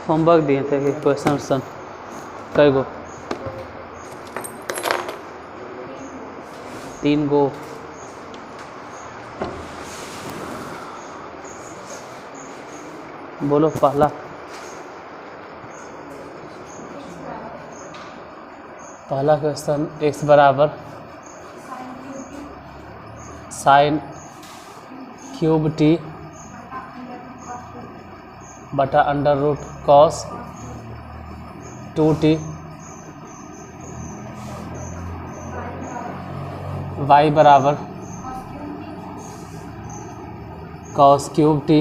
Homework दिए थे कि क्वेश्चन कई गो 3 गो। बोलो पहला क्वेश्चन x बराबर साइन क्यूब टी बटा under root cos 2t y बराबर cos cube t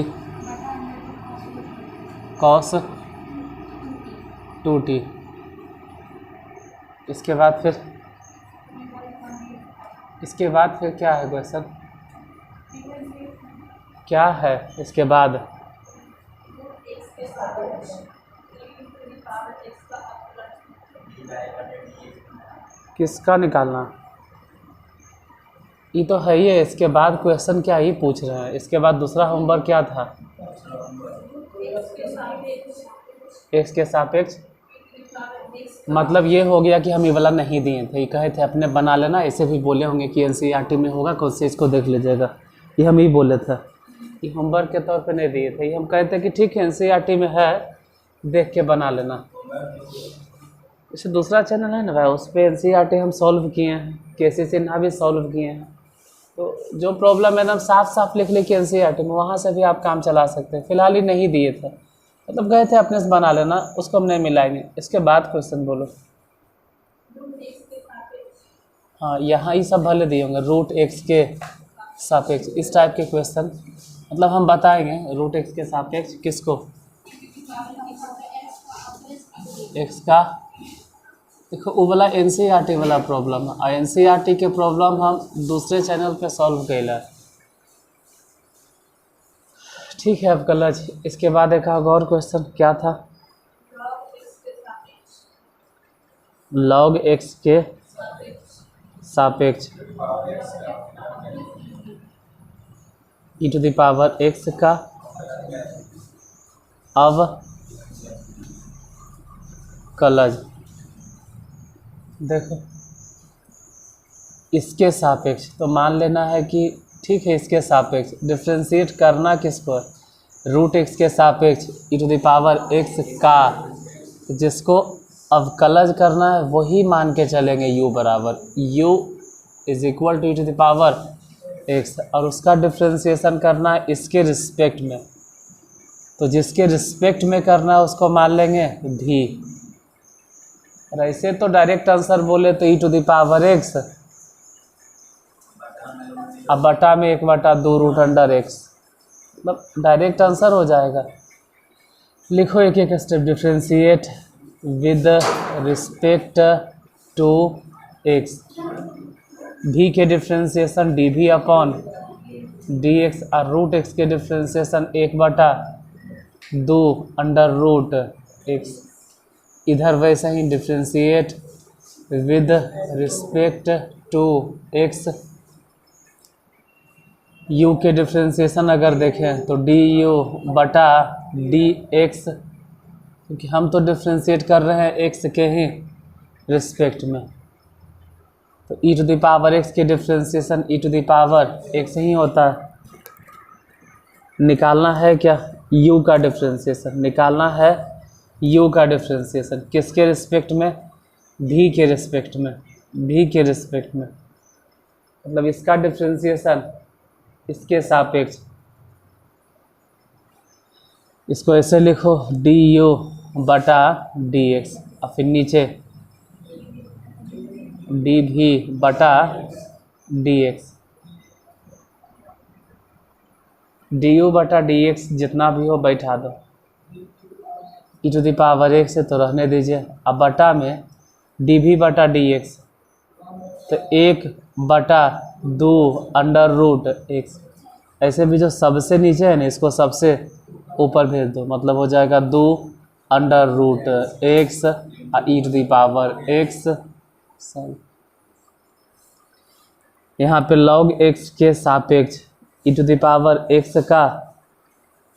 cos 2t। इसके बाद फिर क्या है क्वेश्चन, क्या है इसके बाद? किसका निकालना? ये तो है ही है। इसके बाद क्वेश्चन क्या ही पूछ रहे हैं? इसके बाद दूसरा होमवर्क क्या था? एक्स के सापेक्ष, मतलब ये हो गया कि हम ये वाला नहीं दिए थे, ये कहे थे अपने बना लेना। ऐसे भी बोले होंगे कि एनसीईआरटी में होगा, कौन से इसको देख लीजिएगा, ये हम ही बोले थे। ये होमवर्क के तौर पे नहीं दिए थे, ये हम कहते हैं कि ठीक है एनसीईआरटी में है, देख के बना लेना। इसे दूसरा चैनल है ना भाई, उस पर एनसीईआरटी हम सॉल्व किए हैं, केसी सिन्हा भी सॉल्व किए हैं। तो जो प्रॉब्लम एकदम साफ साफ लिख के एनसीईआरटी में, वहाँ से भी आप काम चला सकते हैं। फिलहाल ही नहीं दिए थे, मतलब गए थे अपने से बना लेना, उसको हम नहीं मिलाएंगे। इसके बाद क्वेश्चन बोलो। हाँ, यहाँ ही सब भले दिए होंगे, रूट एक्स के सापेक्ष, इस टाइप के क्वेश्चन मतलब हम बताएंगे। रूट एक्स के सापेक्ष किसको? एक्स का। देखो वो वाला एनसीईआरटी वाला प्रॉब्लम है, और एनसीईआरटी के प्रॉब्लम हम दूसरे चैनल पे सॉल्व कैला। ठीक है, अब कलज। इसके बाद एक और क्वेश्चन क्या था? लॉग एक्स के सापेक्ष e to the power x का अवकलज। देखो इसके सापेक्ष तो मान लेना है कि ठीक है, इसके सापेक्ष डिफ्रेंशिएट करना किसको है? रूट एक्स के सापेक्ष e to the power x का, जिसको अवकलज करना है वही मान के चलेंगे u बराबर u is equal to e to the power x, और उसका डिफ्रेंशिएशन करना है इसके रिस्पेक्ट में। तो जिसके रिस्पेक्ट में करना है उसको मान लेंगे v। और ऐसे तो डायरेक्ट आंसर बोले तो e to the power x, अब बटा में 1/2 रूट अंडर x, मतलब डायरेक्ट आंसर हो जाएगा। लिखो एक एक step. Differentiate with respect to x, v के डिफ्रेंशिएशन dv अपॉन dx, और रूट x के डिफ्रेंशिएशन 1/2 अंडर रूट x। इधर वैसे ही differentiate with respect to x, u के डिफ्रेंशिएशन अगर देखें तो du बटा dx, क्योंकि हम तो डिफ्रेंशिएट कर रहे हैं x के ही रिस्पेक्ट में। तो e to the power x के differentiation e to the power x ही होता है। निकालना है क्या? u का डिफ्रेंशिएशन निकालना है। u का डिफ्रेंशिएशन किसके रिस्पेक्ट में? v के रिस्पेक्ट में। v के रिस्पेक्ट में मतलब इसका डिफ्रेंशिएशन इसके सापेक्ष। इसको ऐसे लिखो du बटा dx, और फिर नीचे dv बटा dx। du बटा dx जितना भी हो बैठा दो, ई टू द पावर x से तो रहने दीजिए। अब बटा में dv बटा dx, तो 1/2 अंडर रूट x। ऐसे भी जो सबसे नीचे है ना, इसको सबसे ऊपर भेज दो, मतलब हो जाएगा 2 under root x e to the power x। यहाँ पे log x के सापेक्ष e to the power x का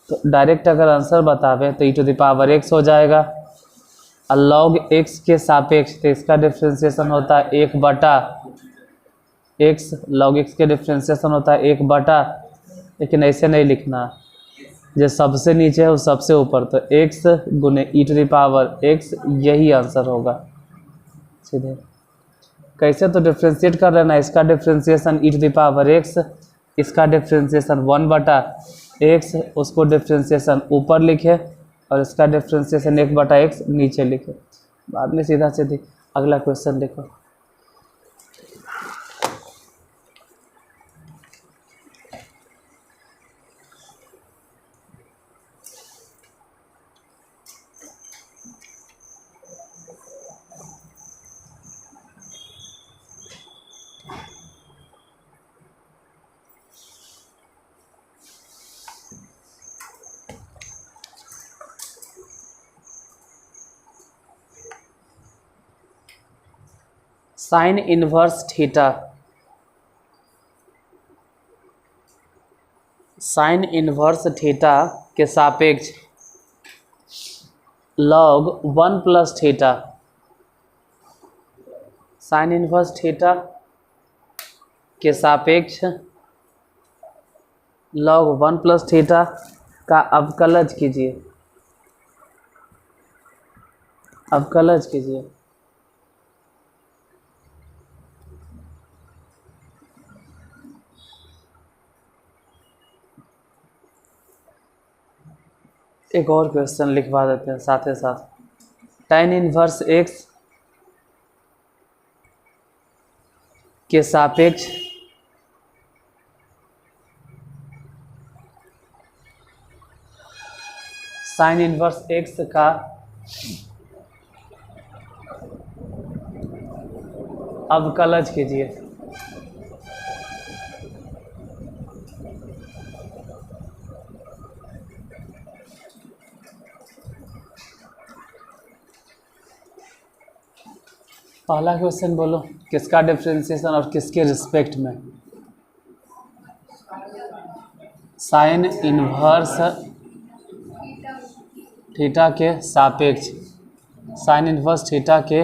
तो डायरेक्ट अगर आंसर बतावे तो e⁻x हो जाएगा, और log x के सापेक्ष तो इसका डिफ्रेंसिएशन होता है 1/x, log x के डिफ्रेंसिएशन होता है 1/, लेकिन ऐसे नहीं लिखना, जो सबसे नीचे है वो सबसे ऊपर, तो x गुने e⁻x यही आंसर होगा सीधे। कैसे, तो डिफ्रेंशिएट कर लेना, इसका डिफ्रेंसिएशन e⁻x, इसका डिफ्रेंसिएशन 1/x, उसको डिफ्रेंसिएशन ऊपर लिखे और इसका डिफ्रेंसिएशन 1/x नीचे लिखे। बाद में सीधा सीधी अगला क्वेश्चन देखो। Sine inverse theta, sine inverse theta के सापेक्ष log 1 plus theta, sine inverse theta के सापेक्ष log 1 प्लस थीटा का अवकलज कीजिए, अवकलज कीजिए। एक और क्वेश्चन लिखवा देते हैं साथ ही साथ। tan इनवर्स x के सापेक्ष साइन इनवर्स x का अवकलज कीजिए। पहला क्वेश्चन बोलो, किसका डिफरेंशिएशन और किसके रिस्पेक्ट में? साइन इनवर्स थीटा के सापेक्ष, साइन इनवर्स थीटा के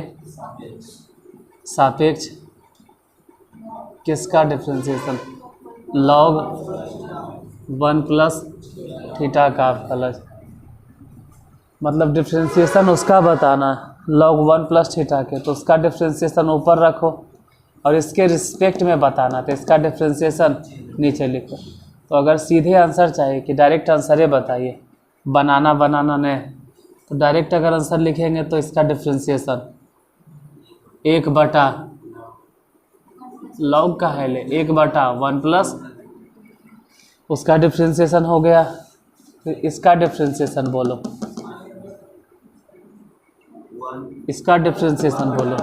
सापेक्ष किसका डिफरेंशिएशन? log 1 प्लस थीटा का अवकलज, मतलब डिफरेंशिएशन उसका बताना है log 1 प्लस थीटा के, तो उसका डिफरेंशिएशन ऊपर रखो और इसके रिस्पेक्ट में बताना, तो इसका डिफरेंशिएशन नीचे लिखो। तो अगर सीधे आंसर चाहिए कि डायरेक्ट आंसर ही बताइए, बनाना नहीं, तो डायरेक्ट अगर आंसर लिखेंगे तो इसका डिफरेंशिएशन 1/, log का है ले 1/1 प्लस उसका डिफरेंशिएशन हो गया, फिर इसका डिफरेंशिएशन बोलो, इसका डिफरेंशिएशन बोलो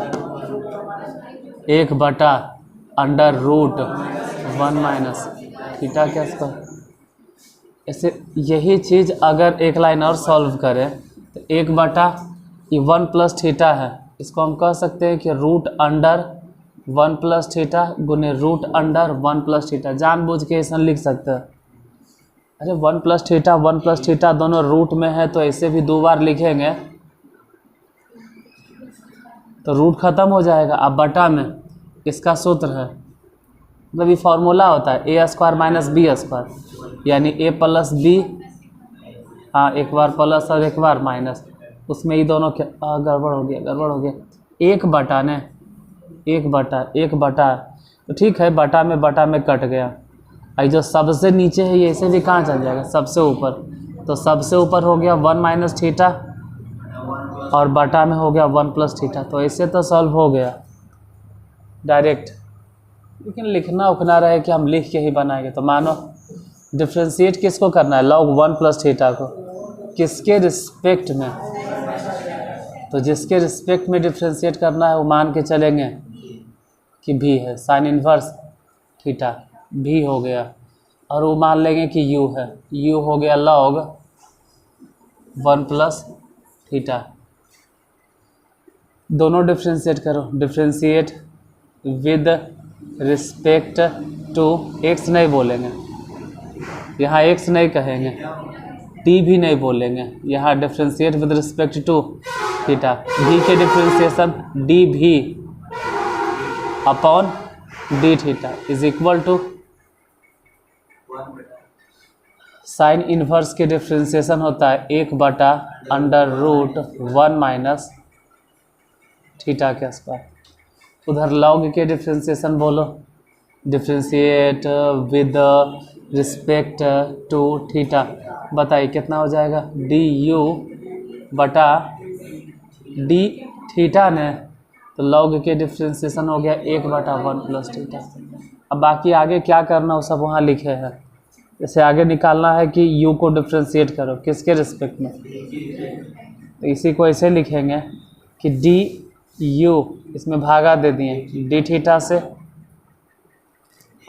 1/√1 माइनस थीटा क्या इसका। ऐसे यही चीज़ अगर एक लाइन और सॉल्व करें तो 1/1 प्लस थीटा है, इसको हम कह सकते हैं कि √1 प्लस थीटा गुने √1 प्लस थीटा, जानबूझ के ऐसा लिख सकते हैं। अरे 1 प्लस थीटा दोनों रूट में है, तो ऐसे भी 2 बार लिखेंगे तो रूट ख़त्म हो जाएगा। अब बटा में इसका सूत्र है, मतलब ये फार्मूला होता है a² माइनस b², यानी a प्लस बी, हाँ एक बार प्लस और एक बार माइनस, उसमें ये दोनों क्या गड़बड़ हो गया 1/, ने 1/, तो ठीक है, बटा में कट गया। आई जो सबसे नीचे है ये ऐसे भी कहाँ चल जाएगा, सबसे ऊपर, तो सबसे ऊपर हो गया 1 माइनस थीटा और बटा में हो गया 1 प्लस थीटा, तो ऐसे तो सॉल्व हो गया डायरेक्ट। लेकिन लिखना उखना रहे कि हम लिख के ही बनाएंगे, तो मानो डिफ्रेंशिएट किसको करना है, log 1 प्लस थीटा को, किसके रिस्पेक्ट में, तो जिसके रिस्पेक्ट में डिफ्रेंशिएट करना है वो मान के चलेंगे कि भी है, साइन इनवर्स थीटा भी हो गया, और वो मान लेंगे कि u है, u हो गया log 1 प्लस थीटा। दोनों डिफ्रेंशिएट करो, differentiate with respect to x नहीं बोलेंगे, यहाँ x नहीं कहेंगे, डी भी नहीं बोलेंगे, यहाँ differentiate with respect to theta, d के डिफ्रेंशिएशन डी भी upon d theta is equal to sine inverse के डिफ्रेंशिएशन होता है 1/√1 माइनस थीटा के स्क्वायर। उधर लॉग के डिफ्रेंशिएशन बोलो, differentiate with respect to theta, बताइए कितना हो जाएगा, डी यू बटा डी थीटा ने, तो लॉग के डिफ्रेंशिएशन हो गया 1/1 प्लस थीटा। अब बाकी आगे क्या करना वो सब वहाँ लिखे हैं। जैसे आगे निकालना है कि u को डिफ्रेंशिएट करो किसके रिस्पेक्ट में, तो इसी को ऐसे लिखेंगे कि डी यू इसमें भागा दे दिए डी थीटा से,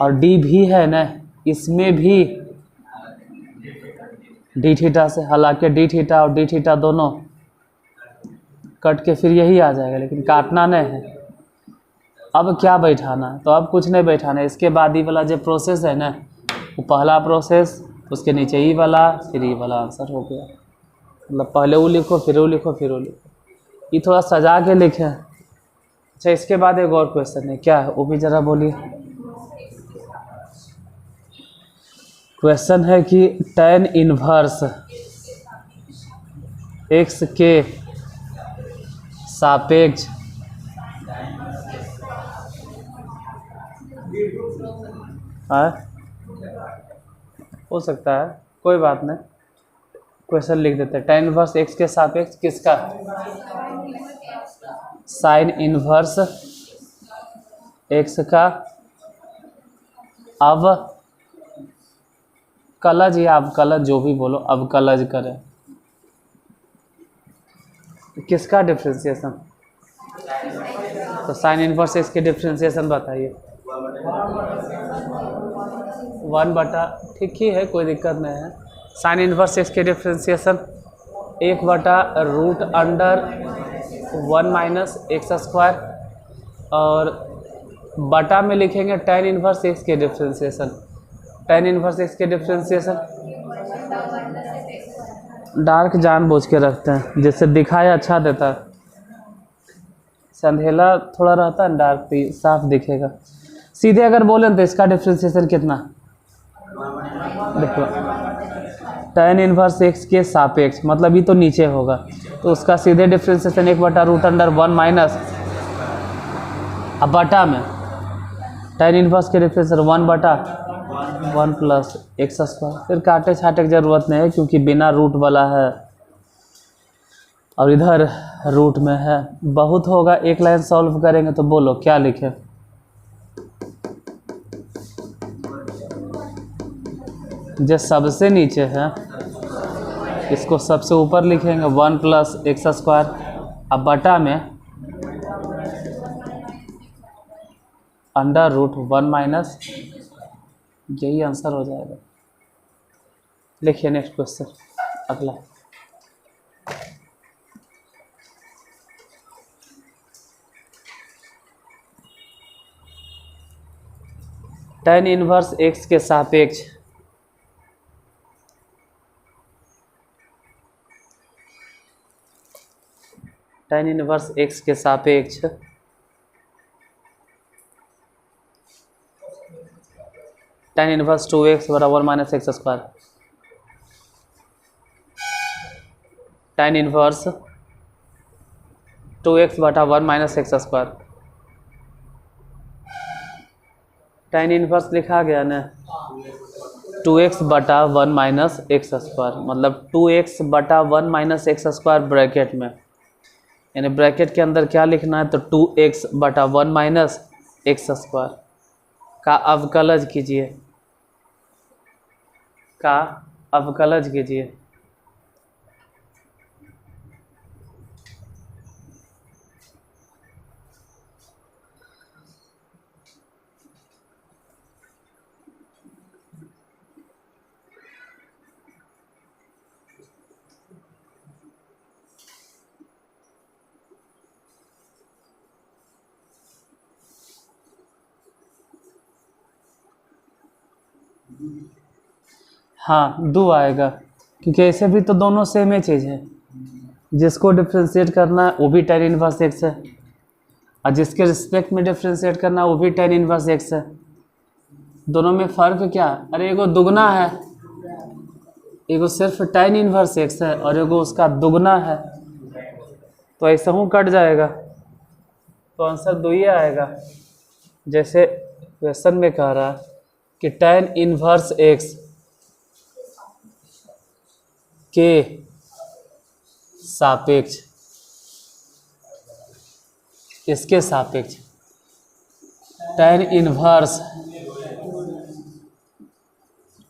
और डी भी है ना इसमें भी डी थीटा से, हालांकि डी थीटा और डी थीटा दोनों कट के फिर यही आ जाएगा, लेकिन काटना नहीं है। अब क्या बैठाना है, तो अब कुछ नहीं बैठाना है। इसके बाद ये वाला जो प्रोसेस है ना, वो पहला प्रोसेस, उसके नीचे ई वाला, फिर ई वाला आंसर हो गया। मतलब पहले वो लिखो, फिर वो लिखो, फिर वो लिखो, ये थोड़ा सजा के लिखे। अच्छा, इसके बाद एक और क्वेश्चन है, क्या है वो भी ज़रा बोलिए। क्वेश्चन है कि tan इनवर्स x के सापेक्ष हो सकता है, कोई बात नहीं, क्वेश्चन लिख देते हैं। tan इनवर्स x के सापेक्ष किसका, साइन इनवर्स x का अवकलज या अवकलज जो भी बोलो, अवकलज करें, किसका डिफ्रेंशिएशन, तो साइन इनवर्स x के डिफ्रेंशिएशन बताइए। 1/, ठीक ही है, कोई दिक्कत नहीं है। साइन इनवर्स x के डिफ्रेंशिएशन 1/√1 माइनस एक्स स्क्वायर, और बटा में लिखेंगे tan इनवर्स x के डिफ्रेंशिएशन। tan इनवर्स x के डिफ्रेंशिएशन डार्क जानबूझ के रखते हैं, जिससे दिखाई अच्छा देता है। संधेला थोड़ा रहता है, डार्क भी साफ दिखेगा। सीधे अगर बोलें तो इसका डिफ्रेंशिएशन कितना, देखो tan इनवर्स x के सापेक्ष, मतलब ये तो नीचे होगा, तो उसका सीधे डिफ्रेंशिएशन 1/√1 माइनस, अब बटा में tan इनवर्स के डिफ्रेंशिएशन 1/1 प्लस एक्स स्क्वायर। फिर काटे छाटे की ज़रूरत नहीं है, क्योंकि बिना रूट वाला है और इधर रूट में है। बहुत होगा, एक लाइन सॉल्व करेंगे तो बोलो क्या लिखें। जो सबसे नीचे है इसको सबसे ऊपर लिखेंगे 1 प्लस एक्स स्क्वायर, अब बटा में √1 माइनस, यही आंसर हो जाएगा। लिखिए नेक्स्ट क्वेश्चन, अगला। tan इनवर्स x के सापेक्ष tan इनवर्स x के सापेक्ष tan इनवर्स 2x बराबर minus x square, tan inverse 2x/1 minus x square. tan inverse लिखा गया ना 2x/1 माइनस एक्स स्क्वायर, मतलब 2x/1 minus x square bracket में, यानी ब्रैकेट के अंदर क्या लिखना है, तो 2x/1 माइनस एक्स स्क्वायर का अवकलज कीजिए, का अवकलज कीजिए। हाँ 2 आएगा, क्योंकि ऐसे भी तो दोनों सेम ही चीज़ है, जिसको डिफ्रेंशिएट करना है वो भी tan इनवर्स x है, और जिसके रिस्पेक्ट में डिफ्रेंशिएट करना है वो भी tan इनवर्स x है। दोनों में फ़र्क क्या है? अरे एगो दुगना है, एगो सिर्फ tan इनवर्स x है और एगो उसका दुगना है, तो ऐसा हूँ कट जाएगा, तो आंसर 2 ही आएगा। जैसे क्वेश्चन में कह रहा है कि tan इनवर्स x के सापेक्ष, इसके सापेक्ष tan इनवर्स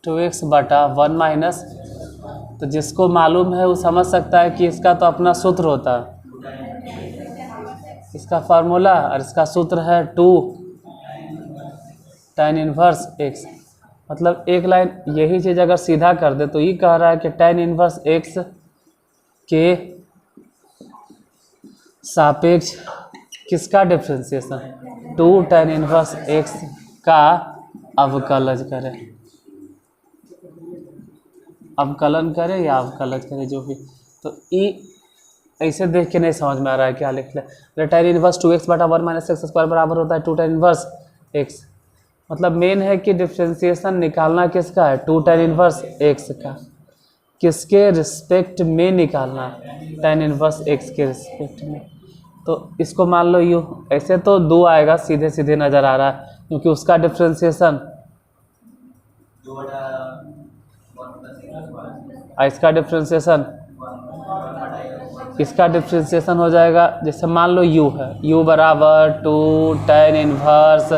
2x बटा 1 माइनस, तो जिसको मालूम है वो समझ सकता है कि इसका तो अपना सूत्र होता है, इसका फार्मूला, और इसका सूत्र है 2 tan इनवर्स x। मतलब एक लाइन यही चीज़ अगर सीधा कर दे तो ये कह रहा है कि tan इनवर्स x के सापेक्ष किसका डिफ्रेंशिएशन, 2 tan इनवर्स x का अवकलज करें, अवकलन करें या अवकलज करें जो भी। तो ई ऐसे देख के नहीं समझ में आ रहा है क्या लिख ले। tan इनवर्स 2x बटा 1 माइनस एक्स स्क्वायर बराबर होता है 2 tan इनवर्स x। मतलब मेन है कि डिफ्रेंशिएशन निकालना किसका है, 2 tan इनवर्स x का, किसके रिस्पेक्ट में निकालना है, tan इनवर्स x के रिस्पेक्ट में। तो इसको मान लो यू, ऐसे तो 2 आएगा, सीधे सीधे नज़र आ रहा है, क्योंकि उसका डिफ्रेंशिएशन, इसका डिफ्रेंशिएशन, इसका डिफ्रेंशिएशन हो जाएगा, जैसे मान लो u है, u बराबर 2 tan इनवर्स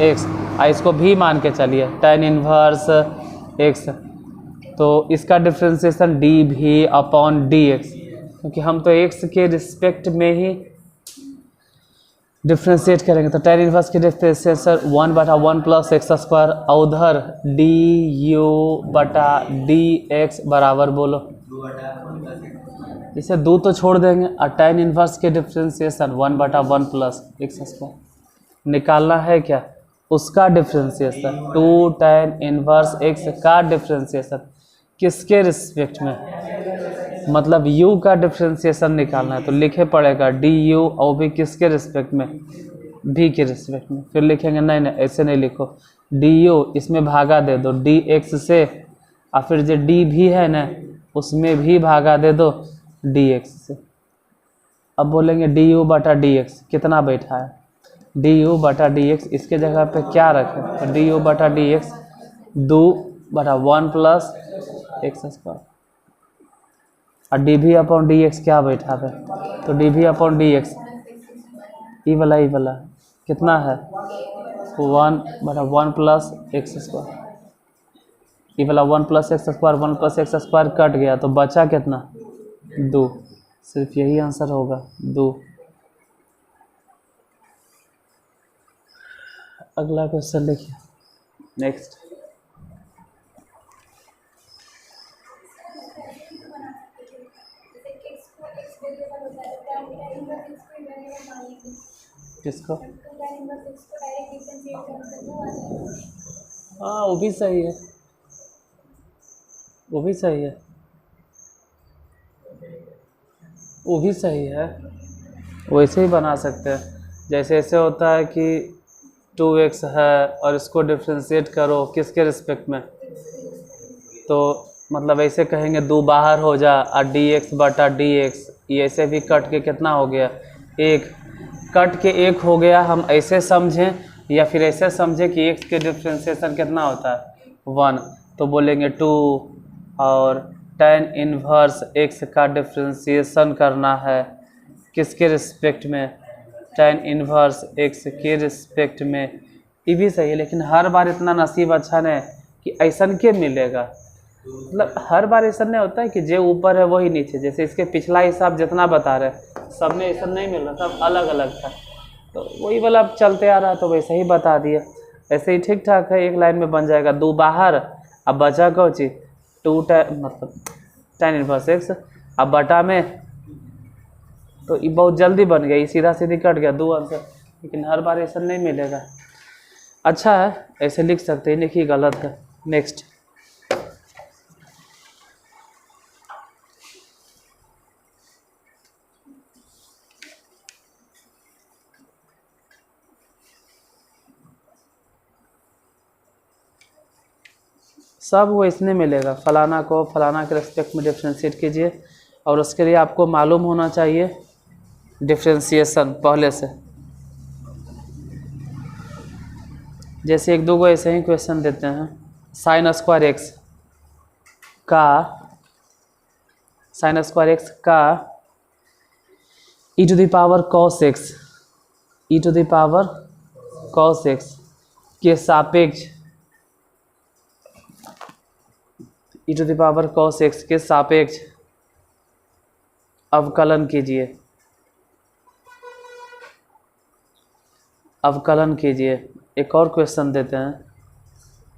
x, इसको भी मान के चलिए tan इनवर्स x, तो इसका डिफ्रेंशिएशन डी भी अपॉन डी एक्स, क्योंकि हम तो x के रिस्पेक्ट में ही डिफ्रेंशिएट करेंगे, तो tan इनवर्स के डिफ्रेंशिएशन 1 बटा 1 प्लस एक्स स्क्वायर, उधर डी यू बटा डी एक्स बराबर बोलो, इसे 2 तो छोड़ देंगे, और tan इनवर्स के डिफ्रेंशिएशन 1 बटा 1 प्लस एक्स स्क्वायर। निकालना है क्या, उसका डिफ्रेंशिएशन, 2 tan इनवर्स x का डिफ्रेंशिएशन किसके रिस्पेक्ट में, मतलब u का डिफ्रेंशिएशन निकालना है, तो लिखे पड़ेगा डी यू, और भी किसके रिस्पेक्ट में, v के रिस्पेक्ट में। फिर लिखेंगे नहीं नहीं ऐसे नहीं लिखो, डी यू इसमें भागा दे दो डी एक्स से, और फिर जो डी भी है ना उसमें भी भागा दे दो डी एक्स से। अब बोलेंगे डी यू बटा डी एक्स कितना बैठा है, डी यू बटा डी एक्स, इसके जगह पे क्या रखें, तो डी यू बटा डी एक्स 2 बटा 1 प्लस एक्स स्क्वायर, और डी भी अपॉन डी एक्स क्या बैठा है, तो डी भी अपॉन डी एक्स, ई वाला कितना है 1 बटा 1 प्लस एक्स स्क्वायर, ई वाला 1 plus x square, 1 plus x square cut गया, तो बचा कितना 2, सिर्फ यही आंसर होगा 2। अगला क्वेश्चन देखिए, नेक्स्ट। किसको, हाँ वो भी सही है, वो भी सही है, वो भी सही है, वैसे ही बना सकते हैं। जैसे ऐसे होता है कि 2x है और इसको डिफ्रेंशिएट करो किसके रिस्पेक्ट में, तो मतलब ऐसे कहेंगे 2 बाहर हो जा, और dx बटा dx, ये ऐसे भी कट के कितना हो गया 1, कट के 1 हो गया। हम ऐसे समझें या फिर ऐसे समझें कि x के डिफ्रेंशिएशन कितना होता है 1, तो बोलेंगे 2, और tan इनवर्स x का डिफ्रेंशिएशन करना है किसके रिस्पेक्ट में, tan इनवर्स x के रिस्पेक्ट में। ये भी सही है, लेकिन हर बार इतना नसीब अच्छा नहीं कि ऐसा के मिलेगा, मतलब हर बार ऐसा नहीं होता है कि जो ऊपर है वही नीचे। जैसे इसके पिछला हिसाब जितना बता रहे सब में ऐसा नहीं मिल रहा, सब अलग अलग था, तो वही वाला चलते आ रहा तो वैसे ही बता दिया। ऐसे ही ठीक ठाक है, एक लाइन में बन जाएगा 2 बाहर, अब बचा कौन चीज 2 मतलब tan इनवर्स x, अब बटा में, तो ये बहुत जल्दी बन गया, ये सीधा सीधी कट गया 2 आंसर, लेकिन हर बार ऐसा नहीं मिलेगा। अच्छा है, ऐसे लिख सकते हैं, लिखिए गलत है। नेक्स्ट, सब वो इसमें मिलेगा। फलाना को फलाना के रिस्पेक्ट में डिफ्रेंशिएट कीजिए, और उसके लिए आपको मालूम होना चाहिए डिफ्रेंशिएशन पहले से। जैसे एक दो को ऐसे ही क्वेश्चन देते हैं, साइन स्क्वायर एक्स का e to the power cos x के सापेक्ष e to the power cos x के सापेक्ष अवकलन कीजिए। एक और क्वेश्चन देते हैं,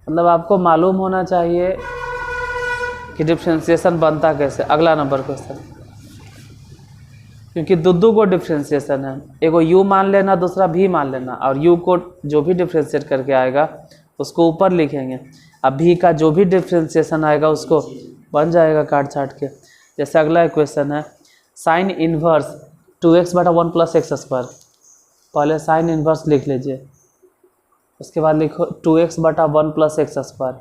मतलब आपको मालूम होना चाहिए कि डिफ्रेंशिएशन बनता कैसे। अगला नंबर क्वेश्चन, क्योंकि दो को डिफ्रेंशिएशन है, एगो u मान लेना, दूसरा v मान लेना, और u को जो भी डिफ्रेंशिएट करके आएगा उसको ऊपर लिखेंगे। अब v का जो भी डिफ्रेंशिएशन आएगा उसको बन जाएगा काट छाट के। जैसे अगला क्वेश्चन है, साइन इन्वर्स 2x बटा 1 प्लस एक्स स्क्वायर। पहले साइन इन्वर्स लिख लीजिए, उसके बाद लिखो 2x बटा 1 प्लस एक्स स्क्वायर।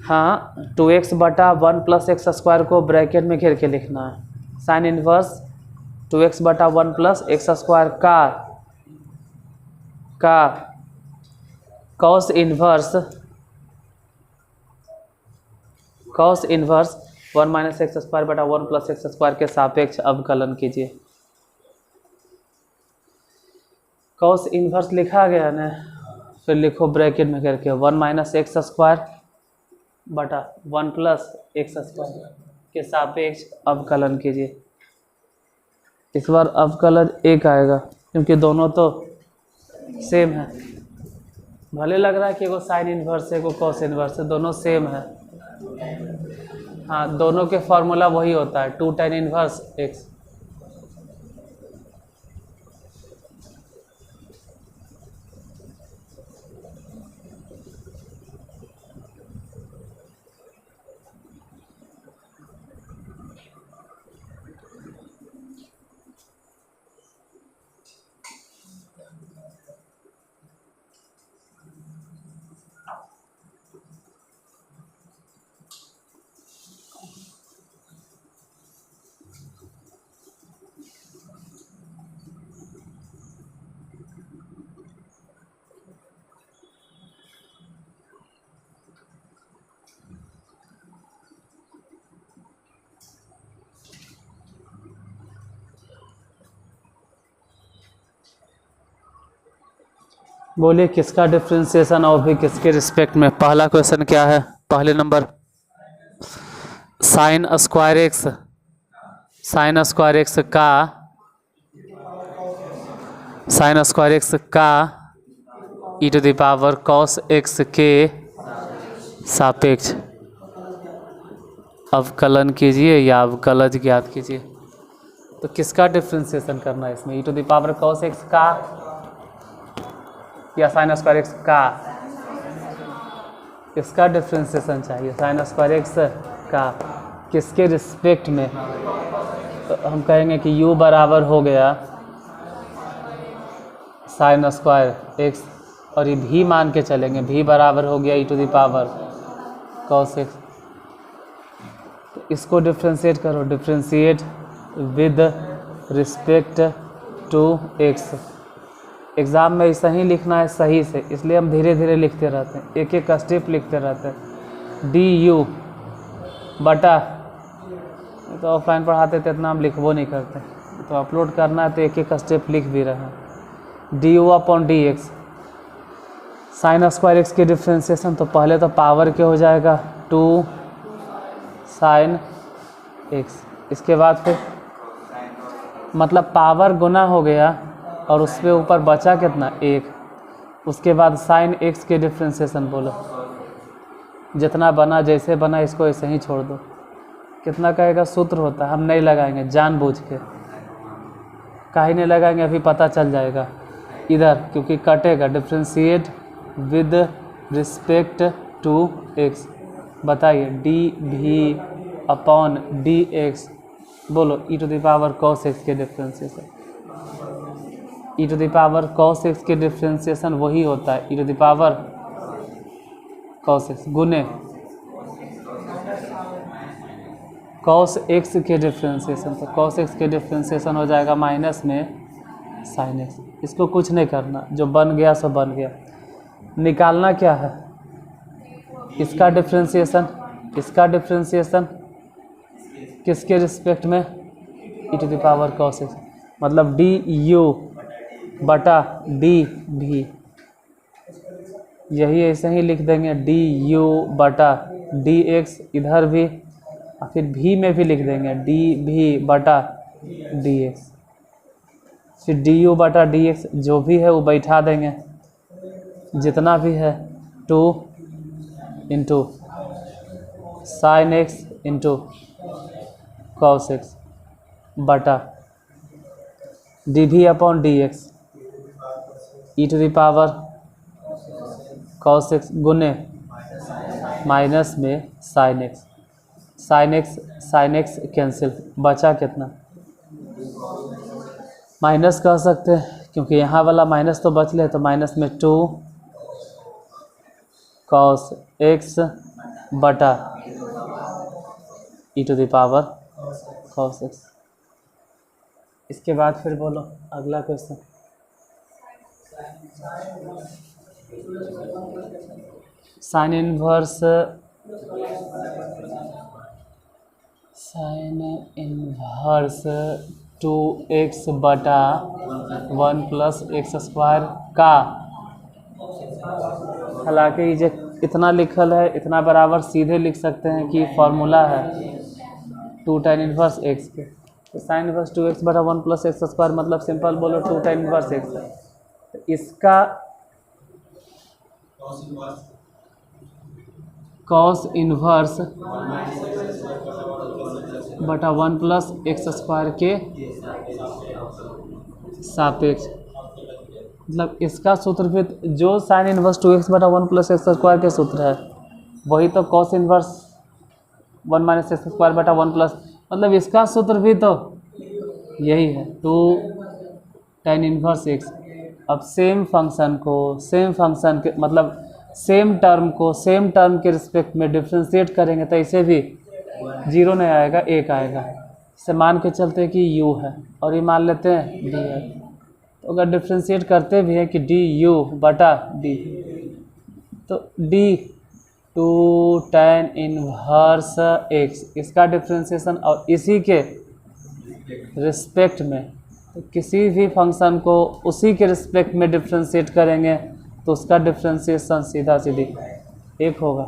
हाँ, 2x बटा 1 प्लस एक्स स्क्वायर को ब्रैकेट में घेर के लिखना है। साइन इन्वर्स 2x बटा 1 प्लस एक्स स्क्वायर का cos inverse 1 minus x square बटा 1 प्लस एक्स स्क्वायर के सापेक्ष अवकलन कीजिए। कॉस इन्वर्स लिखा गया ना, फिर लिखो ब्रैकेट में करके 1 माइनस एक्स स्क्वायर बटा 1 प्लस एक्स स्क्वायर के सापेक्ष अवकलन कीजिए। इस बार अवकलन एक आएगा, क्योंकि दोनों तो सेम है। भले लग रहा है कि एगो साइन इन्वर्स है, एगो कॉस इन्वर्स है, दोनों सेम है। हाँ, दोनों के फॉर्मूला वही होता है 2 tan इन्वर्स एक्स। बोलिए किसका डिफ्रेंशिएशन और भी किसके रिस्पेक्ट में। पहला क्वेश्चन क्या है, पहले नंबर, साइन स्क्वायर एक्स का e to the power cos x के सापेक्ष अवकलन कीजिए या अवकलज ज्ञात कीजिए। तो किसका डिफ्रेंशिएशन करना है इसमें, e to the power cos x का या साइन स्क्वायर एक्स का। इसका डिफ्रेंशिएशन चाहिए, साइन स्क्वायर एक्स का किसके रिस्पेक्ट में। तो हम कहेंगे कि u बराबर हो गया साइन स्क्वायर एक्स, और ये भी मान के चलेंगे, भी बराबर हो गया e to the power cos x. तो इसको डिफ्रेंशिएट करो, differentiate with respect to x. Exam में ऐसा ही लिखना है सही से, इसलिए हम धीरे धीरे लिखते रहते हैं, एक एक स्टेप लिखते रहते हैं। डी यू बटा, तो ऑफलाइन पढ़ाते थे इतना हम लिखबो नहीं करते, तो अपलोड करना है तो एक एक स्टेप लिख भी रहे हैं। D you upon d x, sign square x की डिफ्रेंशिएशन, तो पहले तो पावर के हो जाएगा 2 साइन एक्स, इसके बाद फिर मतलब पावर गुना हो गया और उसके ऊपर बचा कितना 1, उसके बाद साइन एक्स के डिफ्रेंशिएशन बोलो, जितना बना जैसे बना इसको ऐसे ही छोड़ दो। कितना कहेगा सूत्र होता है, हम नहीं लगाएंगे जानबूझ के, काहे नहीं लगाएंगे अभी पता चल जाएगा इधर, क्योंकि कटेगा। Differentiate with respect to x, बताइए डी भी अपॉन डी एक्स, बोलो e to the power cos x के differentiation. E to the power cos x के डिफ्रेंशिएशन वही होता है e to the power cos x गुने cos x के डिफ्रेंशिएशन, तो cos x के डिफ्रेंशिएशन हो जाएगा माइनस में sin x। इसको कुछ नहीं करना, जो बन गया सो बन गया। निकालना क्या है, इसका डिफ्रेंशिएशन, इसका डिफ्रेंशिएशन किसके रिस्पेक्ट में, e⁻ cos x, मतलब du बटा dv, यही ऐसे ही लिख देंगे du बटा dx, इधर भी और फिर v में भी लिख देंगे dv बटा dx, फिर du बटा dx जो भी है वो बैठा देंगे, जितना भी है 2 into sine x into cos x बटा dv upon dx e⁻ cos x गुने माइनस में sin x, sin x cancel, बचा कितना, माइनस कह सकते हैं क्योंकि यहाँ वाला माइनस तो बच ले, तो माइनस में 2 cos x बटा e⁻ cos x। इसके बाद फिर बोलो अगला क्वेश्चन। साइन इनवर्स 2x बटा 1 प्लस एक्स स्क्वायर का, हालांकि ये इतना लिखल है, इतना बराबर सीधे लिख सकते हैं कि फॉर्मूला है 2 tan इनवर्स x के, तो साइन इनवर्स 2x बटा 1 प्लस एक्स स्क्वायर मतलब सिंपल बोलो 2 tan इनवर्स x है। तो इसका कॉस इनवर्स बटा 1 प्लस एक्स स्क्वायर के सापेक्ष, मतलब इसका सूत्र भी जो साइन इनवर्स 2x बटा 1 प्लस एक्स स्क्वायर के सूत्र है वही तो cos inverse 1 minus x square बटा 1 प्लस, मतलब इसका सूत्र भी तो यही है 2 tan इनवर्स x। अब सेम फंक्शन को सेम फंक्शन के मतलब सेम टर्म को सेम टर्म के रिस्पेक्ट में डिफ्रेंशिएट करेंगे तो इसे भी 0 नहीं आएगा, 1 आएगा। इसे मान के चलते हैं कि u है और ये मान लेते हैं d है, तो अगर डिफ्रेंशिएट करते भी हैं कि du बटा d, तो d 2 tan इनवर्स x इसका डिफ्रेंशिएशन, और इसी के रिस्पेक्ट में तो किसी भी फंक्शन को उसी के रिस्पेक्ट में डिफ्रेंशिएट करेंगे तो उसका डिफ्रेंशिएशन सीधा सीधी 1 होगा।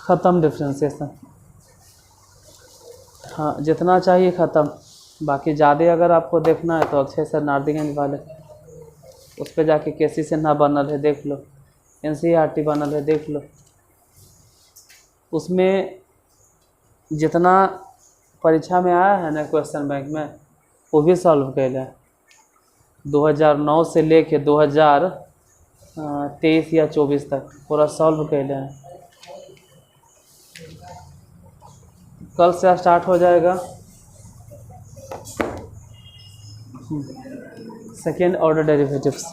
ख़त्म डिफ्रेंशिएशन, हाँ जितना चाहिए ख़त्म, बाकी ज़्यादा अगर आपको देखना है तो अच्छे से नार्दिगंज वाले उस पर जाके कैसी से ना बनल है देख लो, NCERT बनल है देख लो, उसमें जितना परीक्षा में आया है ना क्वेश्चन बैंक में वो भी सॉल्व कैल है। 2009 से लेके 2023 या 24 तक पूरा सॉल्व कैल है। कल से स्टार्ट हो जाएगा सेकेंड ऑर्डर डेरिवेटिव्स।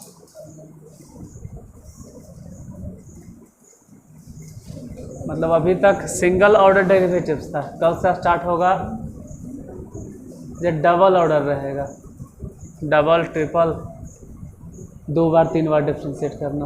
मतलब अभी तक सिंगल ऑर्डर डेरिवेटिव्स था, कल से स्टार्ट होगा ये डबल ऑर्डर रहेगा, डबल ट्रिपल 2 बार 3 बार डिफ्रेंशिएट करना।